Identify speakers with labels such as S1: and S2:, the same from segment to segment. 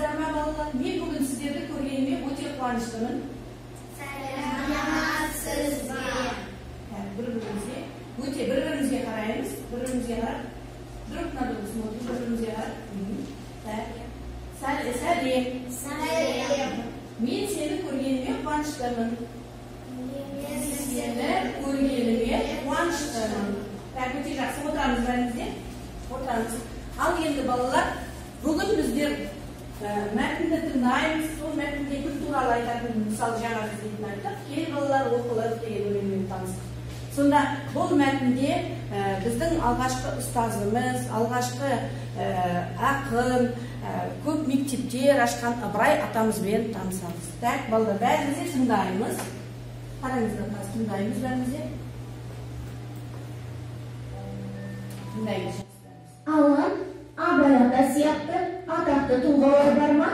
S1: Саламатсыздар ма, балалар? Мен бүгін сіздерді көргеніме өте қуаныштымын.
S2: Саламатсыздар.
S1: Бір-бірімізге қараймыз. Бір-бірімізге қарап. Друг на друга смотрим. Бір-бірімізге қарап. Сәлем.
S2: Сәлем.
S1: Мен сені көргеніме қуаныштымын. Өте жақсы. Отырамыз бәрімізде. Отырамыз. Ал енді балалар, бүгін біздер мәтінді тыңдаймыз. Сол мәтінде күн туралы айтатын, мысалы жаңа біздің айттық, кел балалар оқылып деген өлеңмен таныстық. Сонда бұл мәтінде біздің алғашқы ұстазымыз, алғашқы ақын, көп мектептер ашқан Ыбырай атамызбен танысамыз. Так, балалар, бәрімізде тыңдаймыз. Қараңыздар, тыңдаймыз бәрімізде. Тыңдаймыз.
S3: Алан, Абай ата сияқты атақты тұлғалар бар ма?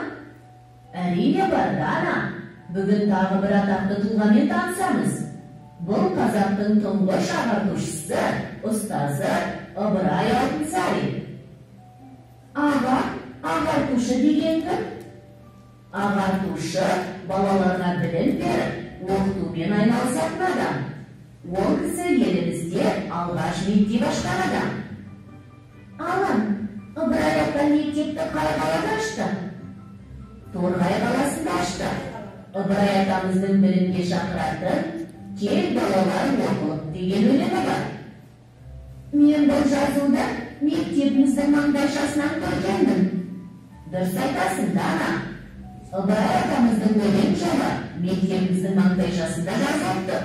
S4: Әрине бар да, ана. Бүгін тағы бір атақты тұлғамен танысамыз. Бұл қазақтың тұңғыш ағартушысы, ұстазы Ыбырай Алтынсарин.
S3: Ағартушы деген кім?
S4: Ағартушы балаларға білім беріп, оқытумен айналысатын адам. Ол кісі елімізде алғаш мектеп ашқан адам.
S3: Алан, Ыбырай ата мектепті қай қалада ашты?
S4: Торғай қаласында ашты. Ыбырай атамыздың білімге шақыратын «Кел балалар оқылып» деген өлеңі бар.
S3: Мен бұл жазуды мектебіміздің маңдайшасынан көргенмін.
S4: Дұрыс айтасың да, ана. Ыбырай атамыздың өлең жолы мектебіміздің маңдайшасында жазылыпты.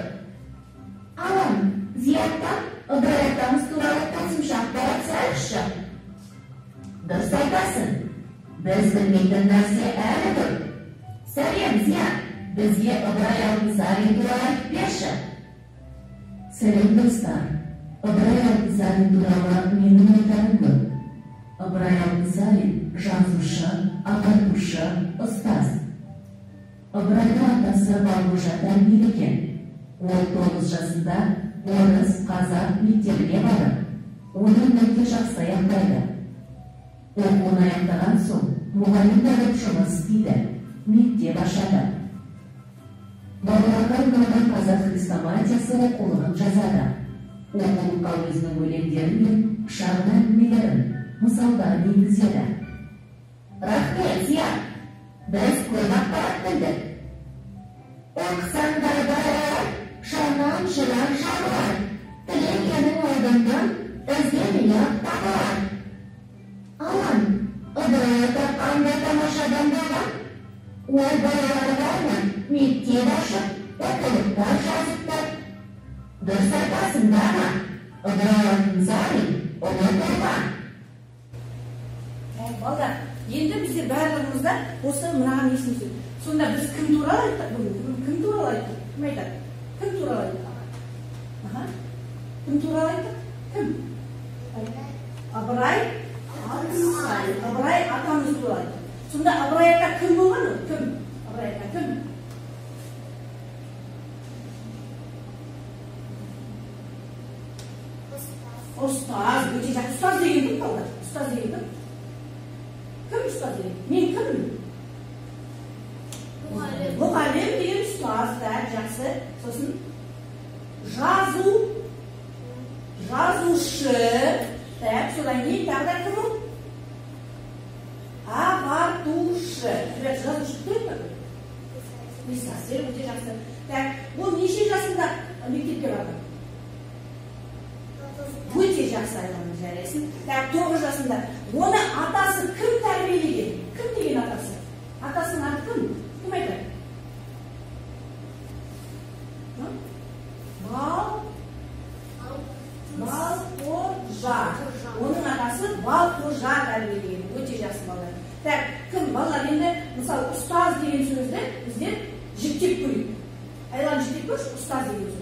S3: Алан, Зияттан Ыбырай атамыз туралы қосымша ақпарат салайықшы.
S4: Дұрыс айтасың. Біз білмейтін нәрсе әлі тұр. Сәлем, Зият. Бізге Ыбырай Алтынсарин туралы айтып берші.
S5: Сәлем достар. Ыбырай Алтынсарин туралы менің айтарым көп. Ыбырай Алтынсарин жазушы, ағартушы, ұстаз. Ыбырайдың атасы Балғожа тәрбиелеген. Ол 9 жасында орыс, қазақ мектебіне барып, оны өте жақсы аяқтайды. Оқуын аяқтаған соң мұғалім болып жұмыс істейді, мектеп ашады. Балаларға арналған қазақ хрестоматиясы оқулығын жазады. Оқулыққа өзінің өлеңдері мен шағын әңгімелерін, мысалдарын енгізеді.
S4: Рахмет, Зият. Біз көп ақпарат білдік.
S3: Оқысаңдар балалар, шанан жылан шағылар, тілегенің алдыңнан іздемей-ақ табылар. Алан, Ыбырай ата қандай тамаша адам болған? Ол балаларға арнап мектеп ашып, оқулықтар жазыпты.
S4: Дұрыс айтасың да, ана. Ыбырай Алтынсарин ұлы тұлға.
S1: Балдар, енді біздер барлығымызда осы мынаған есіміз. Сонда біз кім туралы айттық? Кім туралы айттық? Кім айтады? Кім туралы айттық? Кім туралы айттық? Кім? Ыбырай Алтынсарин. Ыбырай атамыз туралы айттық. Сонда Ыбырай ата кім болған ол? Кім? Ыбырай ата кім? Ұстаз. Өте жақсы. Ұстаз деген кім балдар? Ұстаз деген кім? Кім ұстаз деген? Мен кім? Мұғалім деген ұстаз, жақсы. Сосын жазушы, содан кейін тағы да кім ол? Ағартушы. Жазушы кім? Писатель, өте жақсы. Ол неше жасында мектепке барды? Өте жақсы айтқаныңыз жарайсың. 9 жасында. Оны атасы кім тәрбиелеген? Кім деген атасы? Атасының аты кім? Кім айтады? Балқожа. Оның атасы Балқожа тәрбиелеген. Өте жақсы балалар. Кім? Балалар енді, мысалы, ұстаз деген сөзді біздер жіктеп көрейік. Айлан жіктеп көрші, ұстаз деген сөзді.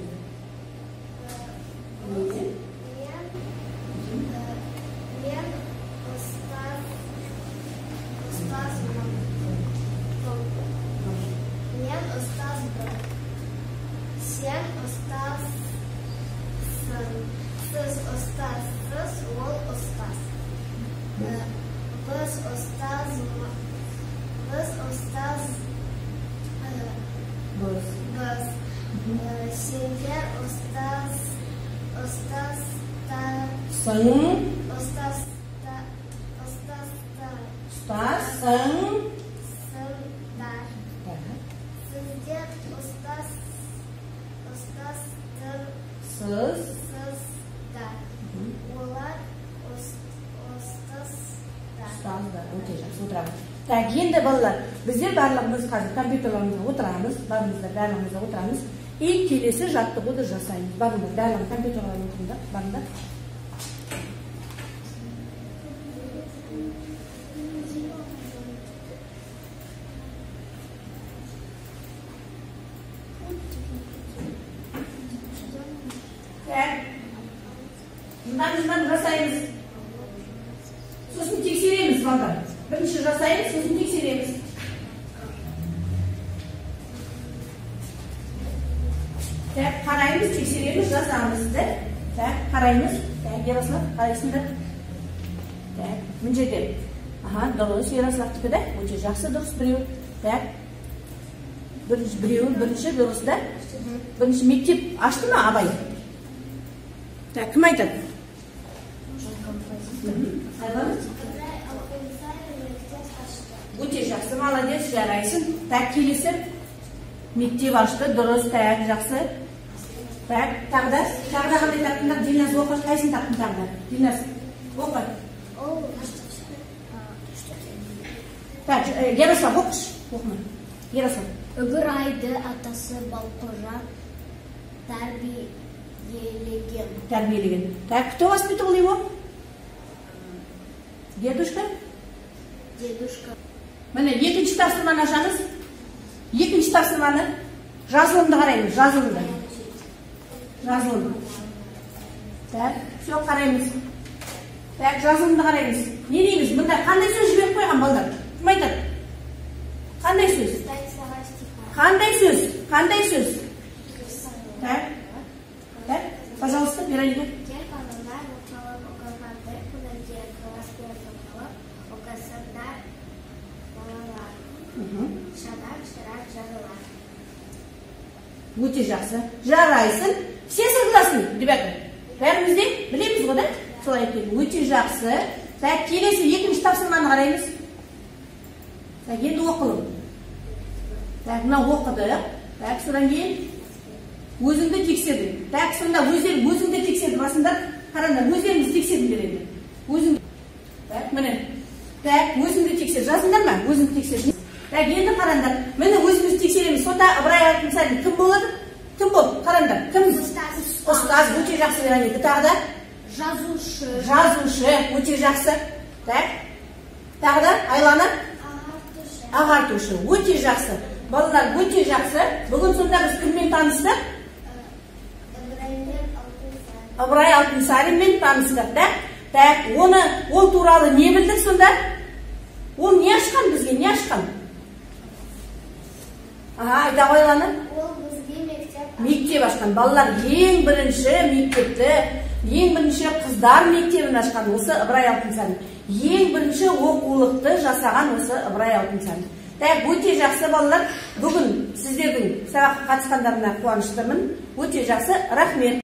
S2: Сен ұстазсың. Сіз ұстазсыз, ол ұстаз. Біз ұстазмыз. Biz ustaz.
S1: Biz.
S2: Sizler ustaz.
S1: Sın.
S2: Ustazsın.
S1: Ustasın.
S2: Sınlar. Sizler ustazdır.
S1: Siz.
S2: Sizler. Ular ustazlar.
S1: Ustazlar. O'te yaxshi o'tiramiz. Tak, endi bolalar, bizlar barlig'imiz hozir kompyuterlarimizga o'tiramiz, barlig'imizga o'tiramiz. Eng kelesi jattig'uni jasaymiz. Barlig'imiz kompyuterlarimizda, barlig'da. Bundan jasaymiz. So'zni tekshiramiz bolalar. Birinchi jasaymiz, so'zni tekshiramiz. Tak, qaraymiz, tekshiramiz, jasamizda. Tak, qaraymiz. Tak, Yaroslav, qaraysizlar. Tak, buncha deb. Aha, durust Yaroslav tipida. Buncha yaxshi durust biroq. Tak. Birinchi durustda. Birinchi mektep ochdimi Abay? Tak, kim aytadi? O'te yaxshi, молодец, jaraysin. Tak, kelisi mektep ochdi, durust, tak, yaxshi. Tak, taqda qanday taqdimlar? Dilnaz o'qish, qaysini taqdim taqdir? Dilnaz, o'qi. Tak, Yaroslav o'qish, o'qima. Yaroslav.
S2: Öbür ayda atası Balqo'ja
S1: Tarbiyalagan. Так, кто воспитывал его? Дедушка?
S2: Дедушка.
S1: Mana ikkinchi tafsirmani ochamiz. Ikkinchi tafsirmani yozilishini qaraymiz, yozilishni. Yozilishni. Tak, shu qaraymiz. Tak, yozilishni qaraymiz. Ne deymiz? Bunda qanday so'z berib qo'ygan bolalar? Kim aytadi? Qanday so'z? Qanday so'z? Qanday so'z? Так. Так, пожалуйста, Вероника. O'te yaxshi. Jaraysin. Все согласны, ребята? Bәрimiz de bilamiz ғой да? Солай aytib. O'te yaxshi. Tak, kelesi ikkinchi tafsirmani qaraymiz. Tak, endi o'qilib. Tak, buni o'qidik. Tak, so'ran keyin o'zingni tekshirding. Tak, shunda o'zingni tekshirmasinglar. Qaranglar, o'zingizni tekshirib beradi. O'zing. Tak, mana. Tak, o'zingni tekshir. Yozinglarmi? O'zingni tekshir. Tak, endi qaranglar. Mana o'zingizni tekshiramiz. Sonda Ibroy Altimsarov kim bo'ladi? Kim bo'ldi? Qaranglar. Kim? Ustaz, o'te yaxshi beradi. Bitaqda Жазушы, o'te yaxshi. Tak. Taqda Aylana? Ag'artushi. O'te yaxshi. Bolalar, o'te yaxshi. Bugun sonda biz kimмен tanishdik? Ibroy Altimsarovмен tanishdik, da. Tak, ol turali ne bildik sonda? Ol ne ochgan bizga? Ne ochgan? Aha, ayta qo'yinglar.
S2: Ol bizga
S1: Mektep ochgan. Bolalar, eng birinchi mektepda, eng birinchi qizlar mektebini ochgan o'zi Ibroy Altimsarov. Eng birinchi o'quvliqni jasagan o'zi Ibroy Altimsarov. Tak, o'te yaxshi bolalar. Bugun sizlarning sabaqqa qatnashganlaringizga quvonishdaman. O'te yaxshi, rahmat.